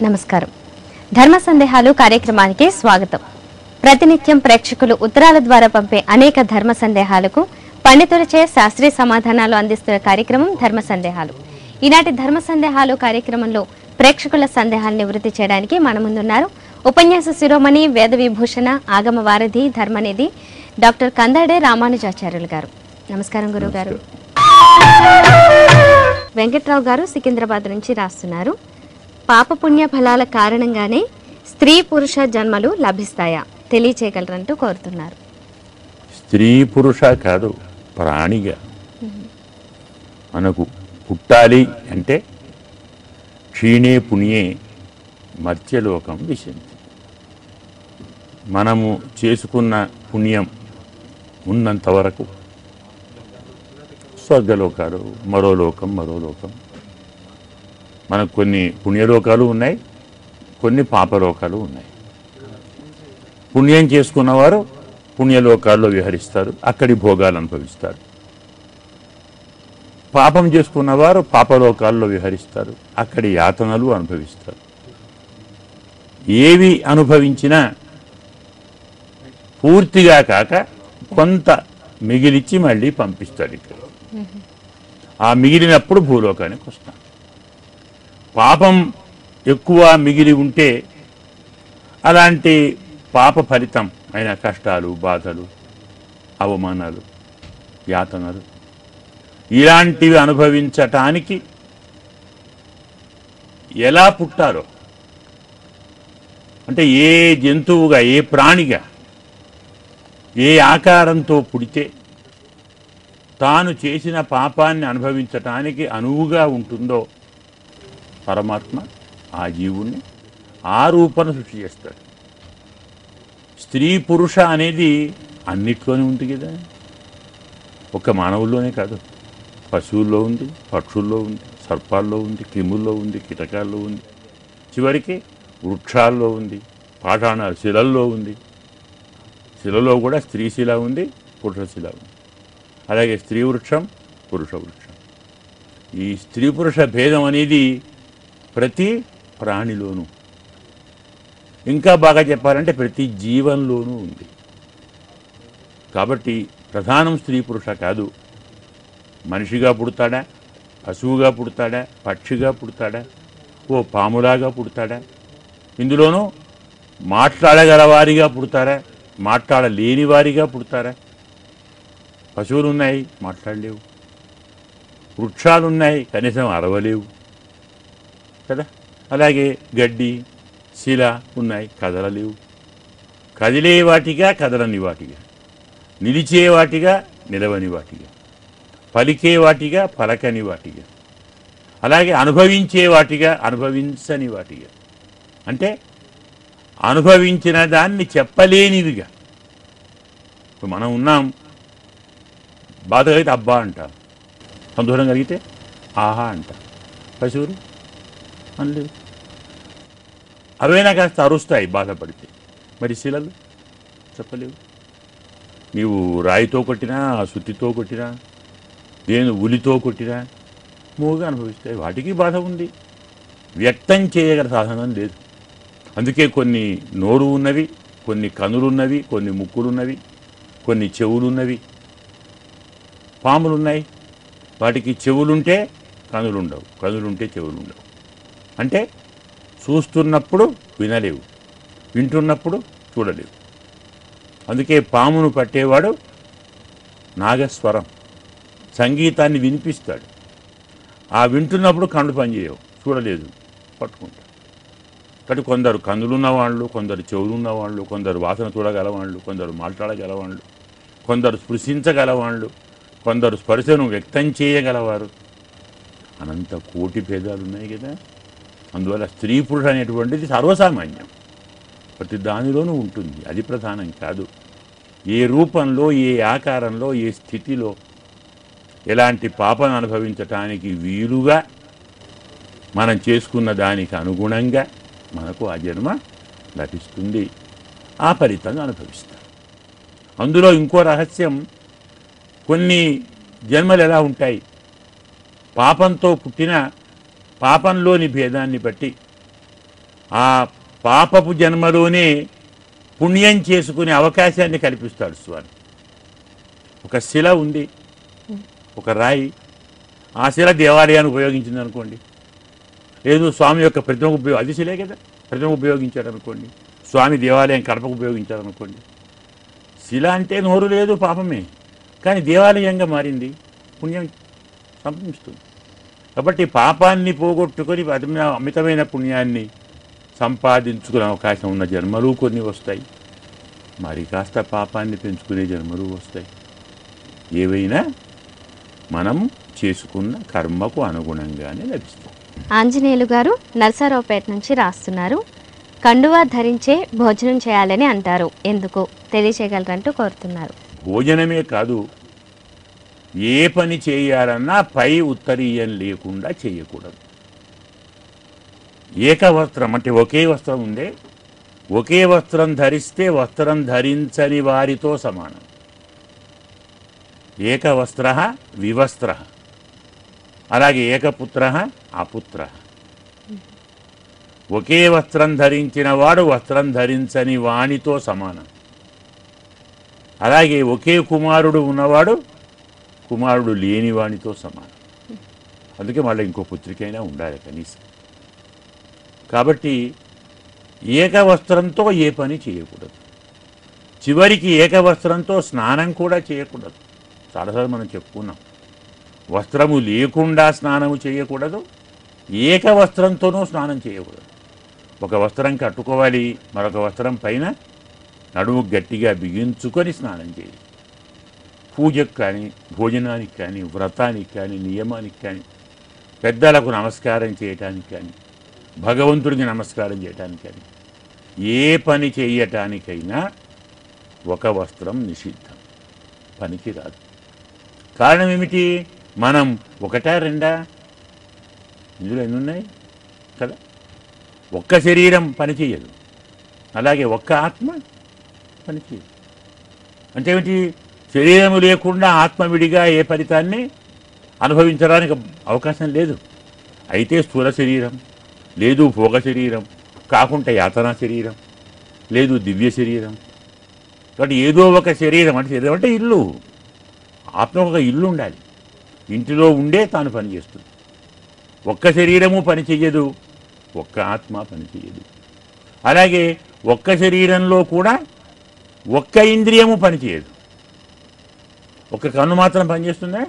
నమస్కారం. ధర్మ సందేహాలు కార్యక్రమానికి స్వాగతం. ప్రతినిత్యం ప్రేక్షకులు ఉత్తరాల ద్వారా పంపే అనేక ధర్మ సందేహాలకు పండితులచే శాస్త్రీయ సమాధానాలు అందిస్తున్న కార్యక్రమం ధర్మ సందేహాలు. ఈనాటి ధర్మ సందేహాలు కార్యక్రమంలో ప్రేక్షకుల సందేహాలను నివృత్తి చేయడానికి మన ముందున్నారు ఉపన్యాస శిరోమణి వేద విభూషణ ఆగమ వారధి ధర్మనిధి డాక్టర్ కందాడే రామానుజాచార్యులు గారు. నమస్కారం గురువు గారు. వెంకట్రావు గారు సికింద్రాబాద్ నుంచి రాస్తున్నారు. పాపపుణ్య ఫలాల కారణంగానే స్త్రీ పురుష జన్మలు లభిస్తాయా తెలియచేయగలరంటూ కోరుతున్నారు. స్త్రీ పురుష కాదు, ప్రాణిగా మనకు పుట్టాలి అంటే క్షీణే పుణ్యే మర్త్యలోకం విశంతి. మనము చేసుకున్న పుణ్యం ఉన్నంత వరకు స్వర్గలోకాలు, మరో లోకం మనకు కొన్ని పుణ్యలోకాలు ఉన్నాయి, కొన్ని పాపలోకాలు ఉన్నాయి. పుణ్యం చేసుకున్నవారు పుణ్యలోకాల్లో విహరిస్తారు, అక్కడి భోగాలు అనుభవిస్తారు. పాపం చేసుకున్నవారు పాపలోకాల్లో విహరిస్తారు, అక్కడి యాతనలు అనుభవిస్తారు. ఏవి అనుభవించినా పూర్తిగా కాక కొంత మిగిలిచ్చి మళ్ళీ పంపిస్తాడు ఇక్కడ. ఆ మిగిలినప్పుడు భూలోకానికి వస్తాం. పాపం ఎక్కువ మిగిలి ఉంటే అలాంటి పాప ఫలితం అయిన కష్టాలు, బాధలు, అవమానాలు, యాతనలు ఇలాంటివి అనుభవించటానికి ఎలా పుట్టారో, అంటే ఏ జంతువుగా, ఏ ప్రాణిగా, ఏ ఆకారంతో పుడితే తాను చేసిన పాపాన్ని అనుభవించటానికి అనువుగా ఉంటుందో పరమాత్మ ఆ జీవుణ్ణి ఆ రూపన సృష్టి చేస్తాడు. స్త్రీ పురుష అనేది అన్నిట్లోనే ఉంది కదా, ఒక మానవుల్లోనే కాదు, పశువుల్లో ఉంది, పక్షుల్లో ఉంది, సర్పాల్లో ఉంది, క్రిముల్లో ఉంది, కీటకాల్లో ఉంది, చివరికి వృక్షాల్లో ఉంది, పాషాణాలు శిలల్లో ఉంది. శిలలో కూడా స్త్రీ శిల ఉంది, పురుష శిల ఉంది. అలాగే స్త్రీ వృక్షం, పురుష వృక్షం. ఈ స్త్రీ పురుష భేదం అనేది ప్రతి ప్రాణిలోనూ, ఇంకా బాగా చెప్పాలంటే ప్రతి జీవంలోనూ ఉంది. కాబట్టి ప్రధానం స్త్రీ పురుష కాదు. మనిషిగా పుడతాడా, పశువుగా పుడతాడా, పక్షిగా పుడతాడా, ఓ పాములాగా పుడతాడా, ఇందులోనూ మాట్లాడగలవారిగా పుడతారా, మాట్లాడలేని వారిగా పుడతారా. పశువులు ఉన్నాయి, మాట్లాడలేవు. వృక్షాలు ఉన్నాయి, కనీసం అరవలేవు కదా. అలాగే గడ్డి, శిల ఉన్నాయి, కదలలేవు. కదిలే వాటిగా, కదలని వాటిగా, నిలిచే వాటిగా, నిలవని వాటిగా, పలికే వాటిగా, పలకని వాటిగా, అలాగే అనుభవించే వాటిగా, అనుభవించని వాటిగా. అంటే అనుభవించిన దాన్ని చెప్పలేనివిగా. ఇప్పుడు మనం ఉన్నాం, బాధ కలిగితే అబ్బా అంటాం, సంతోషం కలిగితే ఆహా అంటాం. పశువులు అనలేవు, అవైనా కాస్త అరుస్తాయి బాధపడితే. మరి శిలలు చెప్పలేవు. నీవు రాయితో కొట్టినా, సుత్తితో కొట్టినా, ఉలితో కొట్టినా మూగా అనుభవిస్తాయి. వాటికి బాధ ఉంది, వ్యక్తం చేయగల సాధనం లేదు. అందుకే కొన్ని నోరు ఉన్నవి, కొన్ని కనులున్నవి, కొన్ని ముక్కులున్నవి, కొన్ని చెవులున్నవి. పాములున్నాయి, వాటికి చెవులుంటే కనులుండవు, కనులుంటే చెవులుండవు. అంటే చూస్తున్నప్పుడు వినలేవు, వింటున్నప్పుడు చూడలేవు. అందుకే పామును పట్టేవాడు నాగస్వరం, సంగీతాన్ని వినిపిస్తాడు. ఆ వింటున్నప్పుడు కళ్ళు పనిచేయవు, చూడలేదు, పట్టుకుంటాడు. కాబట్టి కొందరు కన్నులున్నవాళ్ళు, కొందరు చెవులున్నవాళ్ళు, కొందరు వాసన చూడగలవాళ్ళు, కొందరు మాట్లాడగలవాళ్ళు, కొందరు స్పృశించగలవాళ్ళు, కొందరు స్పర్శను వ్యక్తం చేయగలవారు. అనంత కోటి భేదాలు ఉన్నాయి కదా. అందువల్ల స్త్రీ పురుష అనేటువంటిది సర్వసామాన్యం, ప్రతి దానిలోనూ ఉంటుంది. అది ప్రధానం కాదు. ఏ రూపంలో, ఏ ఆకారంలో, ఏ స్థితిలో ఎలాంటి పాపను అనుభవించటానికి వీలుగా మనం చేసుకున్న దానికి అనుగుణంగా మనకు ఆ జన్మ లభిస్తుంది. ఆ ఫలితంగా అనుభవిస్తాం. అందులో ఇంకో రహస్యం, కొన్ని జన్మలు ఎలా ఉంటాయి, పాపంతో పుట్టిన పాపంలోని భేదాన్ని బట్టి ఆ పాపపు జన్మలోనే పుణ్యం చేసుకునే అవకాశాన్ని కల్పిస్తాడు స్వామి. ఒక శిల ఉంది, ఒక రాయి, ఆ శిల దేవాలయాన్ని ఉపయోగించింది అనుకోండి, లేదు స్వామి యొక్క ప్రతిమకు అది శిలే కదా, ప్రతిమకు ఉపయోగించాడు అనుకోండి, స్వామి దేవాలయం కడపకు ఉపయోగించాడు అనుకోండి, శిల అంటే నోరు లేదు పాపమే, కానీ దేవాలయంగా మారింది, పుణ్యం సంపాదిస్తుంది. కాబట్టి పాపాన్ని పోగొట్టుకొని అమితమైన పుణ్యాన్ని సంపాదించుకునే అవకాశం ఉన్న జన్మలు కొన్ని వస్తాయి, మరి కాస్త పాపాన్ని పెంచుకునే జన్మలు వస్తాయి. ఏవైనా మనం చేసుకున్న కర్మకు అనుగుణంగానే లభిస్తాయి. ఆంజనేయులు గారు నరసరావుపేట నుంచి రాస్తున్నారు. కండువా ధరించే భోజనం చేయాలని అంటారు, ఎందుకు తెలియచేయగలరంటూ కోరుతున్నారు. భోజనమే కాదు, ఏ పని చేయాలన్నా పై ఉత్తరీయం లేకుండా చేయకూడదు. ఏకవస్త్రం అంటే ఒకే వస్త్రం ఉందే, ఒకే వస్త్రం ధరిస్తే వస్త్రం ధరించని వారితో సమానం. ఏకవస్త్ర వివస్త్ర, అలాగే ఏకపుత్ర అపుత్ర. ఒకే వస్త్రం ధరించిన వాడు వస్త్రం ధరించని వానితో సమానం. అలాగే ఒకే కుమారుడు ఉన్నవాడు కుమారుడు లేని వానితో సమానం. అందుకే మళ్ళీ ఇంకో పుత్రికైనా ఉండాలి కనీసం. కాబట్టి ఏకవస్త్రంతో ఏ పని చేయకూడదు. చివరికి ఏకవస్త్రంతో స్నానం కూడా చేయకూడదు. చాలాసార్లు మనం చెప్పుకున్నాం, వస్త్రము లేకుండా స్నానము చేయకూడదు, ఏకవస్త్రంతోనూ స్నానం చేయకూడదు. ఒక వస్త్రం కట్టుకోవాలి, మరొక వస్త్రం పైన నడుము గట్టిగా బిగించుకొని స్నానం చేయాలి. పూజకు కానీ, భోజనానికి కానీ, వ్రతానికి కానీ, నియమానికి కానీ, పెద్దలకు నమస్కారం చేయటానికి కానీ, భగవంతుడికి నమస్కారం చేయటానికి కానీ, ఏ పని చేయటానికైనా ఒక వస్త్రం నిషిద్ధం, పనికి రాదు. కారణం ఏమిటి? మనం ఒకటా రెండా, ఇందులో ఎన్ని ఉన్నాయి కదా. ఒక్క శరీరం పనిచేయదు, అలాగే ఒక్క ఆత్మ పనిచేయదు. అంటే ఏమిటి? శరీరము లేకుండా ఆత్మ విడిగా ఏ ఫలితాన్ని అనుభవించడానికి అవకాశం లేదు. అయితే స్థూల శరీరం, లేదు భోగ శరీరం, కాకుండా యాతనా శరీరం, లేదు దివ్య శరీరం. కాబట్టి ఏదో ఒక శరీరం, అంటే శరీరం అంటే ఇల్లు, ఆత్మ ఒక ఇల్లు ఉండాలి, ఇంటిలో ఉండే తాను పనిచేస్తుంది. ఒక్క శరీరము పని చెయ్యదు, ఒక్క ఆత్మ పని చెయ్యదు. అలాగే ఒక్క శరీరంలో కూడా ఒక్క ఇంద్రియము పనిచేయదు. ఒక కన్ను మాత్రం పనిచేస్తుందా?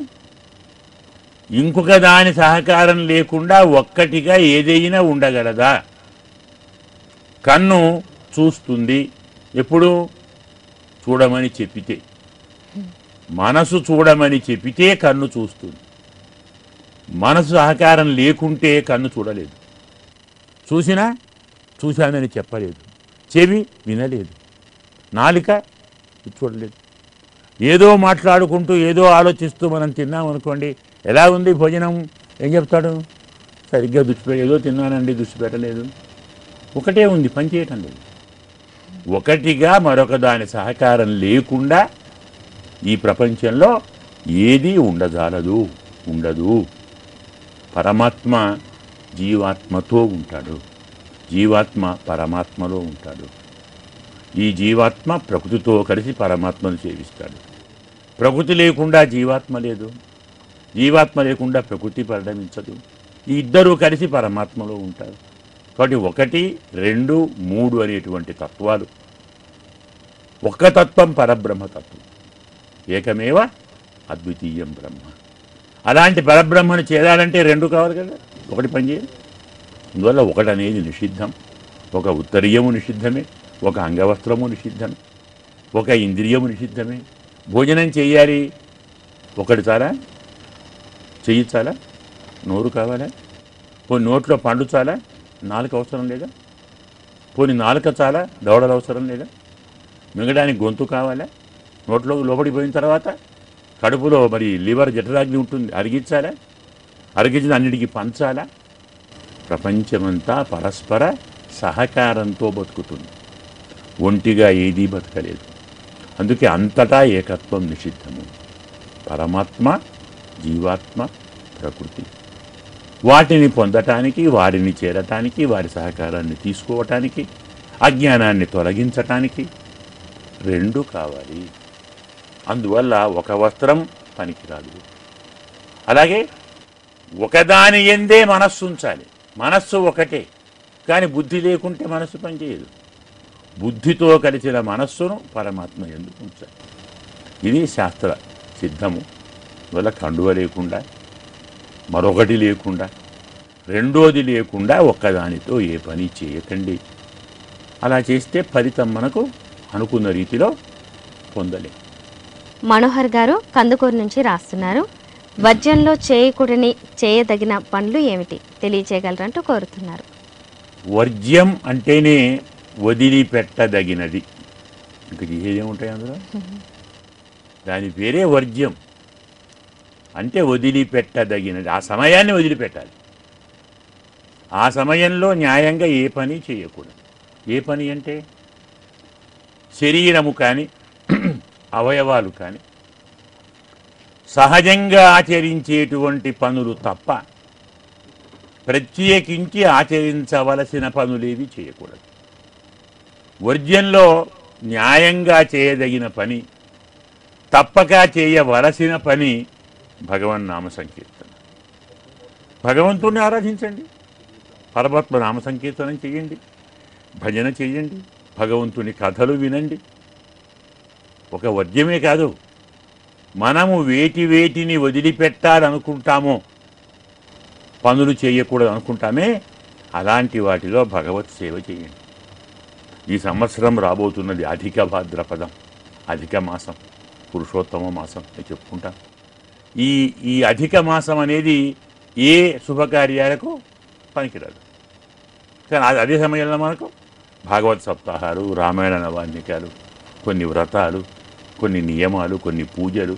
ఇంకొక దాని సహకారం లేకుండా ఒక్కటిగా ఏదైనా ఉండగలదా? కన్ను చూస్తుంది ఎప్పుడు? చూడమని చెప్పితే. మనసు చూడమని చెప్పితే కన్ను చూస్తుంది. మనసు సహకారం లేకుంటే కన్ను చూడలేదు. చూసినా చూశానని చెప్పలేదు. చెవి వినలేదు. నాలుక చూడలేదు. ఏదో మాట్లాడుకుంటూ ఏదో ఆలోచిస్తూ మనం తిన్నామనుకోండి, ఎలా ఉంది భోజనం, ఏం చెప్తాడు? సరిగ్గా ఏదో తిన్నానండి, దృష్టి పెట్టలేదు. ఒకటే ఉంది, పని చేయటం లేదు. ఒకటిగా మరొక దాని సహకారం లేకుండా ఈ ప్రపంచంలో ఏది ఉండజాలదు, ఉండదు. పరమాత్మ జీవాత్మతో ఉంటాడు, జీవాత్మ పరమాత్మలో ఉంటాడు. ఈ జీవాత్మ ప్రకృతితో కలిసి పరమాత్మను సేవిస్తాడు. ప్రకృతి లేకుండా జీవాత్మ లేదు, జీవాత్మ లేకుండా ప్రకృతి పరిణమించదు. ఈ ఇద్దరూ కలిసి పరమాత్మలో ఉంటారు. కాబట్టి 1, 2, 3 అనేటువంటి తత్వాలు. ఒక్క తత్వం పరబ్రహ్మతత్వం, ఏకమేవ అద్వితీయం బ్రహ్మ. అలాంటి పరబ్రహ్మను చేరాలంటే 2 కావాలి కదా, ఒకటి పనిచేయాలి. అందువల్ల 1 అనేది నిషిద్ధం. ఒక ఉత్తరీయము నిషిద్ధమే, ఒక అంగవస్త్రము నిషిద్ధమే, ఒక ఇంద్రియము నిషిద్ధమే. భోజనం చేయాలి, ఒకటి చాలా, చెయ్యి చాలా, నోరు కావాలా? పోనీ నోట్లో పండు చాలా, నాలుక అవసరం లేదా? పోనీ నాలుక చాలా, దవడలు అవసరం లేదా? మింగడానికి గొంతు కావాలా? నోట్లో లోపలికి పోయిన తర్వాత కడుపులో మరి లివర్ జఠరాగ్ని ఉంటుంది, అరిగించాలా? అరిగించిన అన్నిటికీ పంచాలా? ప్రపంచమంతా పరస్పర సహకారంతో బతుకుతుంది, ఒంటిగా ఏదీ బతకలేదు. అందుకే అంతటా ఏకత్వం నిషిద్ధము. పరమాత్మ, జీవాత్మ, ప్రకృతి వాటిని పొందటానికి, వారిని చేరటానికి, వారి సహకారాన్ని తీసుకోవటానికి, అజ్ఞానాన్ని తొలగించటానికి రెండు కావాలి. అందువల్ల ఒక వస్త్రం పనికిరాదు. అలాగే ఒకదాని ఎందే మనస్సు ఉంచాలి. మనస్సు ఒకటే, కానీ బుద్ధి లేకుంటే మనస్సు పనిచేయదు. బుద్ధితో కలిసిన మనస్సును పరమాత్మ ఎందుకు ఉంచాలి. ఇది శాస్త్ర సిద్ధము. వల్ల కండువ లేకుండా, మరొకటి లేకుండా, రెండోది లేకుండా ఒక్కదానితో ఏ పని చేయకండి. అలా చేస్తే ఫలితం మనకు అనుకున్న రీతిలో పొందలేం. మనోహర్ గారు కందుకూరు నుంచి రాస్తున్నారు. వర్జ్యంలో చేయకూడని చేయదగిన పనులు ఏమిటి తెలియచేయగలరంటూ కోరుతున్నారు. వర్జ్యం అంటేనే వదిలిపెట్టదగినది. ఇంకా ఏముంటాయి అందులో? దాని పేరే వర్జ్యం. అంటే వదిలిపెట్టదగినది. ఆ సమయాన్ని వదిలిపెట్టాలి. ఆ సమయంలో న్యాయంగా ఏ పని చేయకూడదు. ఏ పని అంటే శరీరము కానీ అవయవాలు కానీ సహజంగా ఆచరించేటువంటి పనులు తప్ప ప్రత్యేకించి ఆచరించవలసిన పనులేవి చేయకూడదు. వర్జ్యంలో న్యాయంగా చేయదగిన పని, తప్పక చేయవలసిన పని భగవన్నామ సంకీర్తన. భగవంతుణ్ణి ఆరాధించండి, పరమాత్మ నామ సంకీర్తనం చేయండి, భజన చేయండి, భగవంతుని కథలు వినండి. ఒక వర్జ్యమే కాదు, మనము వేటిని వదిలిపెట్టాలనుకుంటామో, పనులు చేయకూడదు అనుకుంటామే, అలాంటి వాటిలో భగవత్ సేవ చేయండి. ఈ సంవత్సరం రాబోతున్నది అధిక భాద్రపదం, అధిక మాసం, పురుషోత్తమ మాసం అని చెప్పుకుంటాం. ఈ అధిక మాసం అనేది ఏ శుభకార్యాలకు పనికిరాదు. కానీ అదే సమయంలో మనకు భాగవత్ సప్తాహాలు, రామాయణ నవాన్నికాలు, కొన్ని వ్రతాలు, కొన్ని నియమాలు, కొన్ని పూజలు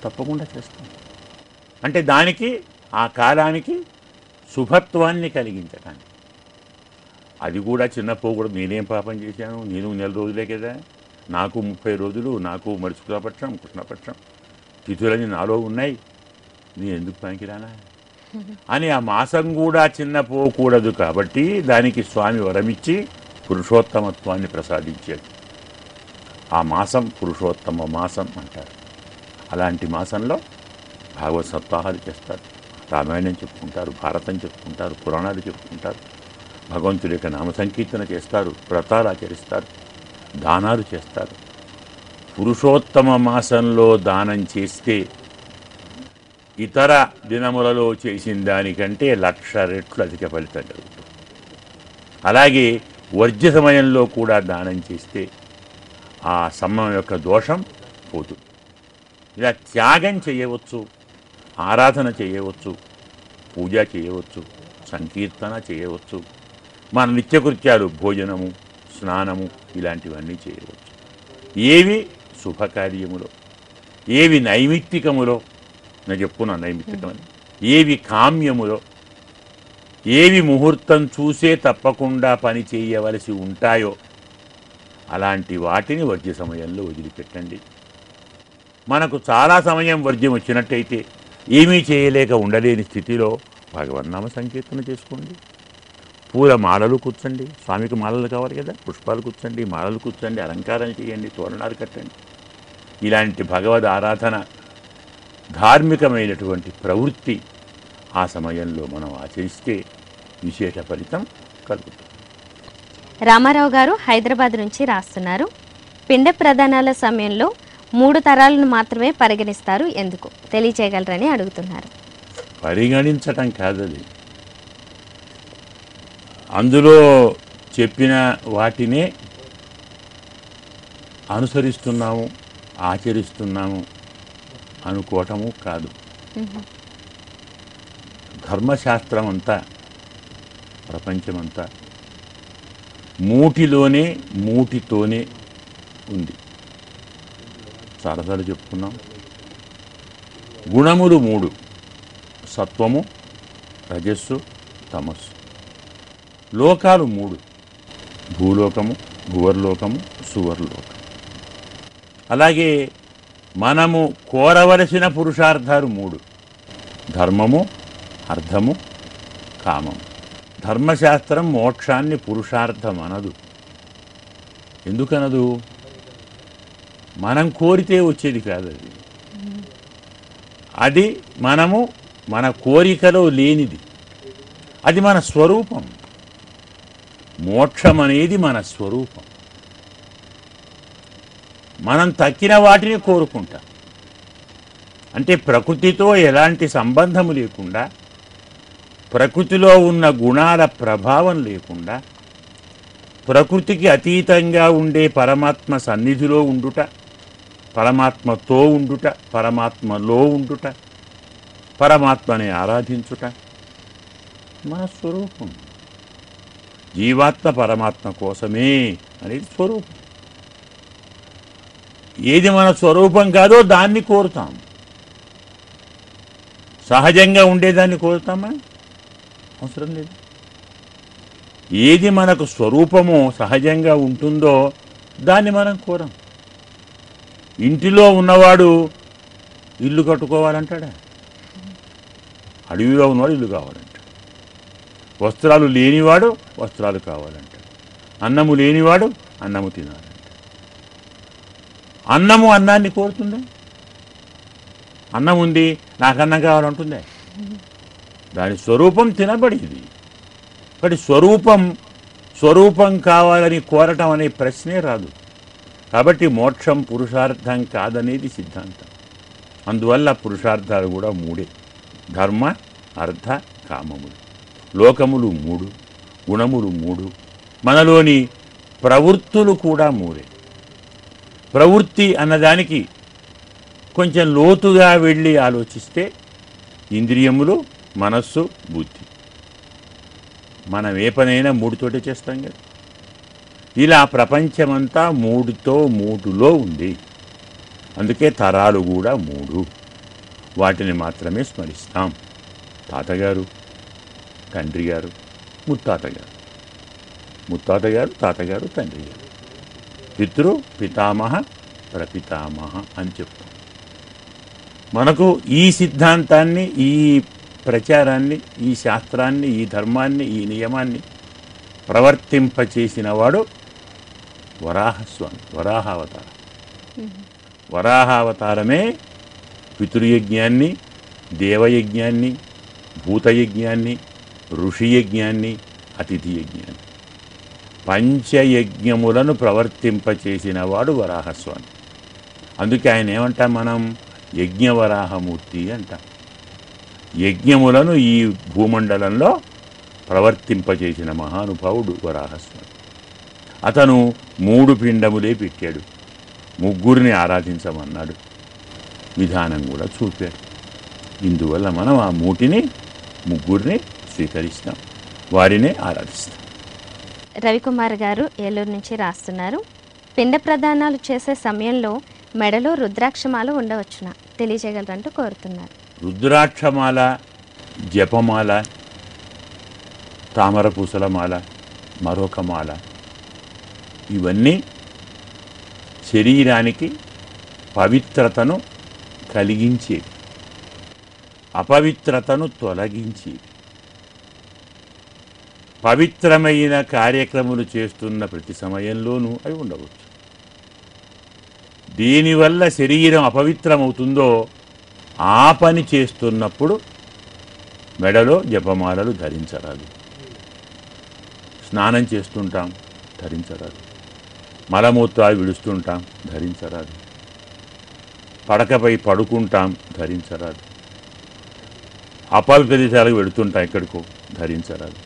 తప్పకుండా చేస్తాం. అంటే దానికి ఆ కాలానికి శుభత్వాన్ని కలిగించడానికి. అది కూడా చిన్న పోకూడదు. నేనేం పాపం చేశాను, నేను నెల రోజులే కదా, నాకు 30 రోజులు, నాకు మరుచుకుపక్షం, కృష్ణపక్షం తిథులని నాలో ఉన్నాయి, నేను ఎందుకు పనికిరానా అని ఆ మాసం కూడా చిన్న పోకూడదు. కాబట్టి దానికి స్వామి వరమిచ్చి పురుషోత్తమత్వాన్ని ప్రసాదించాడు. ఆ మాసం పురుషోత్తమ మాసం అంటారు. అలాంటి మాసంలో భాగవత్ సప్తాహాలు చేస్తారు, రామాయణం చెప్పుకుంటారు, భారతం చెప్పుకుంటారు, పురాణాలు చెప్పుకుంటారు, భగవంతుడి యొక్క నామ సంకీర్తన చేస్తారు, వ్రతాలు ఆచరిస్తారు, దానాలు చేస్తారు. పురుషోత్తమ మాసంలో దానం చేస్తే ఇతర దినములలో చేసిన దానికంటే 1,00,000 రెట్లు అధిక ఫలితం కలుగుతుంది. అలాగే వర్జ్య సమయంలో కూడా దానం చేస్తే ఆ సమయం యొక్క దోషం పోతుంది. ఇలా త్యాగం చేయవచ్చు, ఆరాధన చేయవచ్చు, పూజ చేయవచ్చు, సంకీర్తన చేయవచ్చు, మన నిత్యకృత్యాలు భోజనము, స్నానము ఇలాంటివన్నీ చేయవచ్చు. ఏవి శుభకార్యములో, ఏవి నైమిత్తికములో, నేను చెప్పుకున్నా నైమిత్తికమని, ఏవి కామ్యములో, ఏవి ముహూర్తం చూసే తప్పకుండా పని చేయవలసి ఉంటాయో అలాంటి వాటిని వర్జ్య సమయంలో వదిలిపెట్టండి. మనకు చాలా సమయం వర్జ్యం వచ్చినట్టయితే ఏమీ చేయలేక ఉండలేని స్థితిలో భగవన్నామ సంకీర్తన చేసుకోండి. పూల మాలలు కూర్చోండి, స్వామికి మాలలు కావాలి కదా, పుష్పాలు కూర్చోండి, మాలలు కూర్చోండి, అలంకారం చేయండి, తోరణాలు కట్టండి. ఇలాంటి భగవద్ ఆరాధన ధార్మికమైనటువంటి ప్రవృత్తి ఆ సమయంలో మనం ఆచరిస్తే విశేష ఫలితం కలుగుతుంది. రామారావు గారు హైదరాబాద్ నుంచి రాస్తున్నారు. పిండ ప్రదానాల సమయంలో 3 తరాలను మాత్రమే పరిగణిస్తారు, ఎందుకు తెలియచేయగలరని అడుగుతున్నారు. పరిగణించటం కాదది, అందులో చెప్పిన వాటినే అనుసరిస్తున్నాము, ఆచరిస్తున్నాము అనుకోవటము కాదు. ధర్మశాస్త్రం అంతా, ప్రపంచమంతా మూటితోనే ఉంది. చాలాసార్లు చెప్పుకున్నాం. గుణములు 3: సత్వము, రజస్సు, తమస్సు. లోకాలు 3: భూలోకము, భువర్లోకము, సువర్లోకము. అలాగే మనము కోరవలసిన పురుషార్థాలు 3: ధర్మము, అర్థము కామం. ధర్మశాస్త్రం మోక్షాన్ని పురుషార్థం అనదు. ఎందుకనదు? మనం కోరితే వచ్చేది కాదు అది. అది మన కోరికలో లేనిది. అది మన స్వరూపం. మోక్షం అనేది మన స్వరూపం. మనం తక్కిన వాటిని కోరుకుంటాం. అంటే ప్రకృతితో ఎలాంటి సంబంధము లేకుండా, ప్రకృతిలో ఉన్న గుణాల ప్రభావం లేకుండా, ప్రకృతికి అతీతంగా ఉండే పరమాత్మ సన్నిధిలో ఉండుట, పరమాత్మతో ఉండుట, పరమాత్మలో ఉండుట, పరమాత్మని ఆరాధించుట మన స్వరూపం. జీవాత్మ పరమాత్మ కోసమే అనేది స్వరూపం. ఏది మన స్వరూపం కాదో దాన్ని కోరుతాం. సహజంగా ఉండేదాన్ని కోరుతామా? అవసరం లేదు. ఏది మనకు స్వరూపమో సహజంగా ఉంటుందో దాన్ని మనం కోరం. ఇంటిలో ఉన్నవాడు ఇల్లు కట్టుకోవాలంటాడా? అడవిలో ఉన్నవాడు ఇల్లు కావాలంటాడు. వస్త్రాలు లేనివాడు వస్త్రాలు కావాలంటాడు. అన్నము లేనివాడు అన్నము తినాలంటాడు. అన్నము అన్నాన్ని కోరుతుందా? అన్నం ఉంది, నాకు అన్నం కావాలంటుందే. దాని స్వరూపం తినబడింది. కాబట్టి స్వరూపం కావాలని కోరటం అనే ప్రశ్నే రాదు. కాబట్టి మోక్షం పురుషార్థం కాదనేది సిద్ధాంతం. అందువల్ల పురుషార్థాలు కూడా మూడే: ధర్మ, అర్థ, కామములు. లోకములు మూడు, గుణములు మూడు, మనలోని ప్రవృత్తులు కూడా మూడే. ప్రవృత్తి అన్నదానికి కొంచెం లోతుగా వెళ్ళి ఆలోచిస్తే ఇంద్రియములు, మనస్సు, బుద్ధి. మనం ఏ పనైనా మూడుతోటే చేస్తాం కదా. ఇలా ప్రపంచమంతా మూడులో ఉంది. అందుకే తరాలు కూడా మూడు. వాటిని మాత్రమే స్మరిస్తాం. తాతగారు, తండ్రి గారు, ముత్తాతగారు, తాతగారు, తండ్రి గారు, పితృ, పితామహ, ప్రపితామహ అని చెప్తాం. మనకు ఈ సిద్ధాంతాన్ని, ఈ ప్రచారాన్ని, ఈ శాస్త్రాన్ని, ఈ ధర్మాన్ని, ఈ నియమాన్ని ప్రవర్తింపచేసిన వాడు వరాహస్వామి, వరాహావతారం. వరాహావతారమే పితృయజ్ఞాన్ని, దేవయజ్ఞాన్ని, భూతయజ్ఞాన్ని, ఋషియజ్ఞాన్ని, అతిథి యజ్ఞాన్ని, పంచయజ్ఞములను ప్రవర్తింపచేసిన వాడు వరాహస్వామి. అందుకే ఆయన ఏమంటాం? మనం యజ్ఞవరాహమూర్తి అంటాం. యజ్ఞములను ఈ భూమండలంలో ప్రవర్తింపచేసిన మహానుభావుడు వరాహస్వామి. అతను 3 పిండములే పెట్టాడు. ముగ్గురిని ఆరాధించమన్నాడు. విధానం కూడా చూపాడు. ఇందువల్ల మనం ఆ ముగ్గురిని స్వీకరిస్తాం, వారినే ఆరాధిస్తాం. రవికుమార్ గారు ఏలూరు నుంచి రాస్తున్నారు. పిండ ప్రదానాలు చేసే సమయంలో మెడలో రుద్రాక్షమాల ఉండవచ్చునా తెలియజేయగలరంటూ కోరుతున్నారు. రుద్రాక్షమాల, జపమాల, తామర పూసల మాల, మరొక మాల, ఇవన్నీ శరీరానికి పవిత్రతను కలిగించేవి, అపవిత్రతను తొలగించేవి. పవిత్రమైన కార్యక్రమాలు చేస్తున్న ప్రతి సమయంలోనూ అవి ఉండవచ్చు. దీనివల్ల శరీరం అపవిత్రమవుతుందో ఆ పని చేస్తున్నప్పుడు మెడలో జపమాలలు ధరించరాదు. స్నానం చేస్తుంటాం, ధరించరాదు. మలమూత్రాలు విడుస్తుంటాం, ధరించరాదు. పడకపై పడుకుంటాం, ధరించరాదు. అపవిత్రతలకు వెడుతుంటాం, ఎక్కడికో, ధరించరాదు.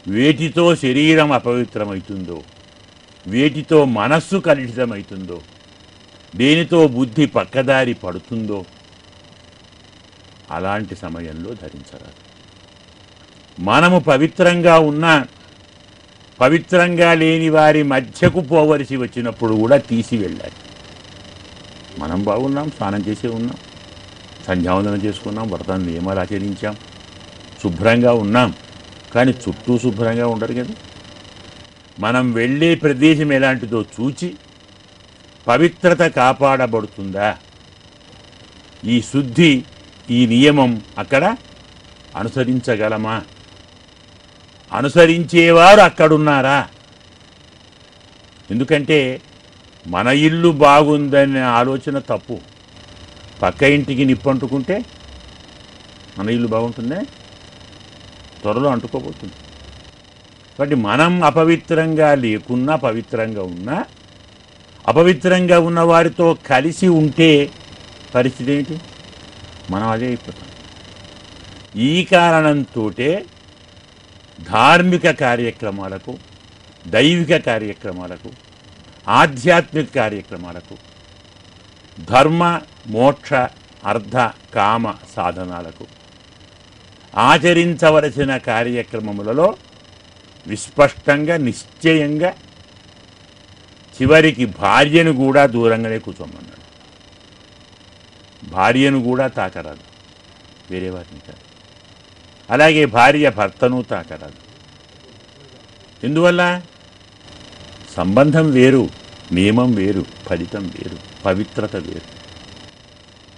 వేటితో శరీరం అపవిత్రమవుతుందో, వేటితో మనస్సు కలుషితమవుతుందో, దేనితో బుద్ధి పక్కదారి పడుతుందో అలాంటి సమయంలో ధరించరాదు. మనము పవిత్రంగా ఉన్నా పవిత్రంగా లేని వారి మధ్యకు పోవలసి వచ్చినప్పుడు కూడా తీసి వెళ్ళాలి. మనం బాగున్నాం, స్నానం చేసే ఉన్నాం, సంధ్యావందనం చేసుకున్నాం, వ్రతాన్ని నియమాలు ఆచరించాం, శుభ్రంగా ఉన్నాం. కానీ చుట్టూ శుభ్రంగా ఉండరు కదా. మనం వెళ్ళే ప్రదేశం ఎలాంటిదో చూచి పవిత్రత కాపాడబడుతుందా, ఈ శుద్ధి, ఈ నియమం అక్కడ అనుసరించగలమా? అనుసరించేవారు అక్కడున్నారా? ఎందుకంటే మన ఇల్లు బాగుందనే ఆలోచన తప్పు. పక్క ఇంటికి నిప్పంటుకుంటే మన ఇల్లు బాగుంటుందే? త్వరలో అంటుకోబోతుంది. కాబట్టి మనం అపవిత్రంగా లేకున్నా, పవిత్రంగా ఉన్నా, అపవిత్రంగా ఉన్న వారితో కలిసి ఉంటే పరిస్థితి ఏంటి? మనం అదే అయిపోతాం. ఈ కారణంతో ధార్మిక కార్యక్రమాలకు, దైవిక కార్యక్రమాలకు, ఆధ్యాత్మిక కార్యక్రమాలకు, ధర్మ మోక్ష అర్థ కామ సాధనాలకు ఆచరించవలసిన కార్యక్రమములలో విస్పష్టంగా, నిశ్చయంగా చివరికి భార్యను కూడా దూరంగానే కూర్చోమన్నాడు. భార్యను కూడా తాకరాదు, వేరే వారిని కాదు. అలాగే భార్య భర్తను తాకరాదు. ఎందువల్ల? సంబంధం వేరు, నియమం వేరు, ఫలితం వేరు, పవిత్రత వేరు.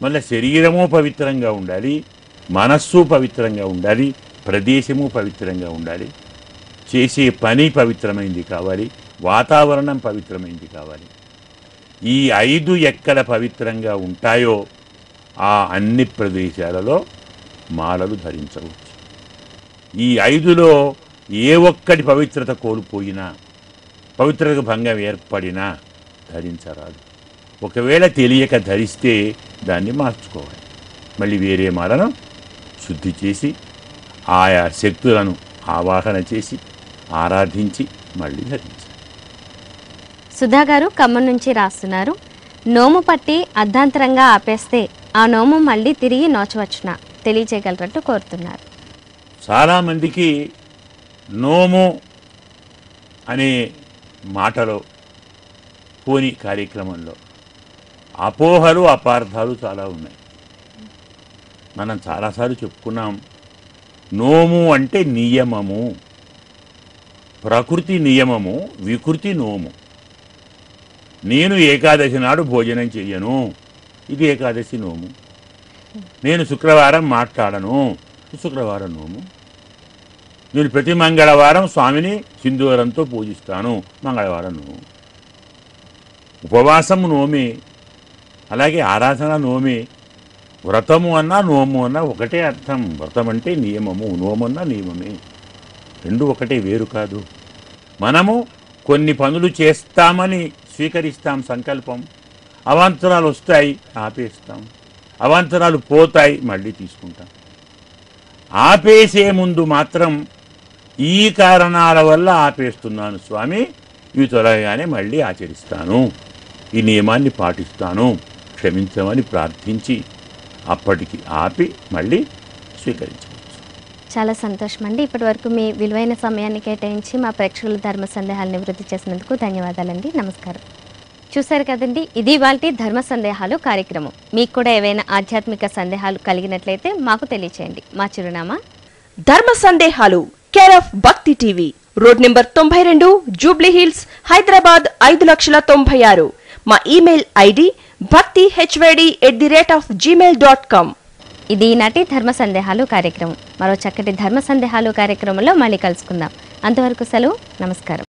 మళ్ళీ శరీరము పవిత్రంగా ఉండాలి, మనస్సు పవిత్రంగా ఉండాలి, ప్రదేశము పవిత్రంగా ఉండాలి, చేసే పని పవిత్రమైంది కావాలి, వాతావరణం పవిత్రమైంది కావాలి. ఈ 5 ఎక్కడ పవిత్రంగా ఉంటాయో ఆ అన్ని ప్రదేశాలలో మాలలు ధరించవచ్చు. ఈ 5లో ఏ ఒక్కటి పవిత్రత కోల్పోయినా, పవిత్రత భంగం ఏర్పడినా ధరించరాదు. ఒకవేళ తెలియక ధరిస్తే దాన్ని మార్చుకోవాలి. మళ్ళీ వేరే మాలను శుద్ధి చేసి ఆయా శక్తులను ఆవాహన చేసి ఆరాధించి మళ్ళీ ధరించాలి. సుధా గారు ఖమ్మం నుంచి రాస్తున్నారు, నోము పట్టి అర్ధాంతరంగా ఆపేస్తే ఆ నోము మళ్ళీ తిరిగి నోచవచ్చునా తెలియజేయగలరట్టు కోరుతున్నారు. చాలామందికి నోము అనే మాటలో, పోని కార్యక్రమంలో అపోహలు, అపార్థాలు చాలా ఉన్నాయి. మనం చాలాసార్లు చెప్పుకున్నాం, నోము అంటే నియమము, ప్రకృతి నియమము, వికృతి నోము. నేను ఏకాదశి నాడు భోజనం చెయ్యను, ఇది ఏకాదశి నోము. నేను శుక్రవారం మాట్లాడను, శుక్రవారం నోము. నేను ప్రతి మంగళవారం స్వామిని సింధూరంతో పూజిస్తాను, మంగళవారం నోము. ఉపవాసము నోమే, అలాగే ఆరాధన నోమే. వ్రతము అన్నా నోము అన్నా ఒకటే అర్థం. వ్రతం అంటే నియమము, నోము అన్నా నియమమే, రెండు ఒకటే, వేరు కాదు. మనము కొన్ని పనులు చేస్తామని స్వీకరిస్తాం సంకల్పం, అవాంతరాలు వస్తాయి ఆపేస్తాం, అవాంతరాలు పోతాయి మళ్ళీ తీసుకుంటాం. ఆపేసే ముందు మాత్రం ఈ కారణాల వల్ల ఆపేస్తున్నాను స్వామి, ఇవి త్వరగానే మళ్ళీ ఆచరిస్తాను, ఈ నియమాన్ని పాటిస్తాను, క్షమించమని ప్రార్థించి అప్పటికి ఆపి మళ్ళీ స్వీకరించవచ్చు. చాలా సంతోషం అండి. ఇప్పటి వరకు మీ విలువైన సమయాన్ని కేటాయించి మా ప్రేక్షకుల ధర్మ సందేహాలు నివృత్తి చేసినందుకు ధన్యవాదాలండి. నమస్కారం. చూశారు కదండి, ఇది ఇవాల్టి ధర్మ సందేహాలు కార్యక్రమం. మీకు కూడా ఏవైనా ఆధ్యాత్మిక సందేహాలు కలిగినట్లయితే మాకు తెలియచేయండి. మా చిరునామా ధర్మ సందేహాలు, కేర్ ఆఫ్ భక్తి TV, road number 92, Jubilee hills, Hyderabad 5,96,000. మా ఇమెయిల్ ఐడి bhakti@gmail.com. ఇది ఈనాటి ధర్మ సందేహాలు కార్యక్రమం. మరో చక్కటి ధర్మ సందేహాలు కార్యక్రమంలో మళ్ళీ కలుసుకుందాం. అంతవరకు సెలవు. నమస్కారం.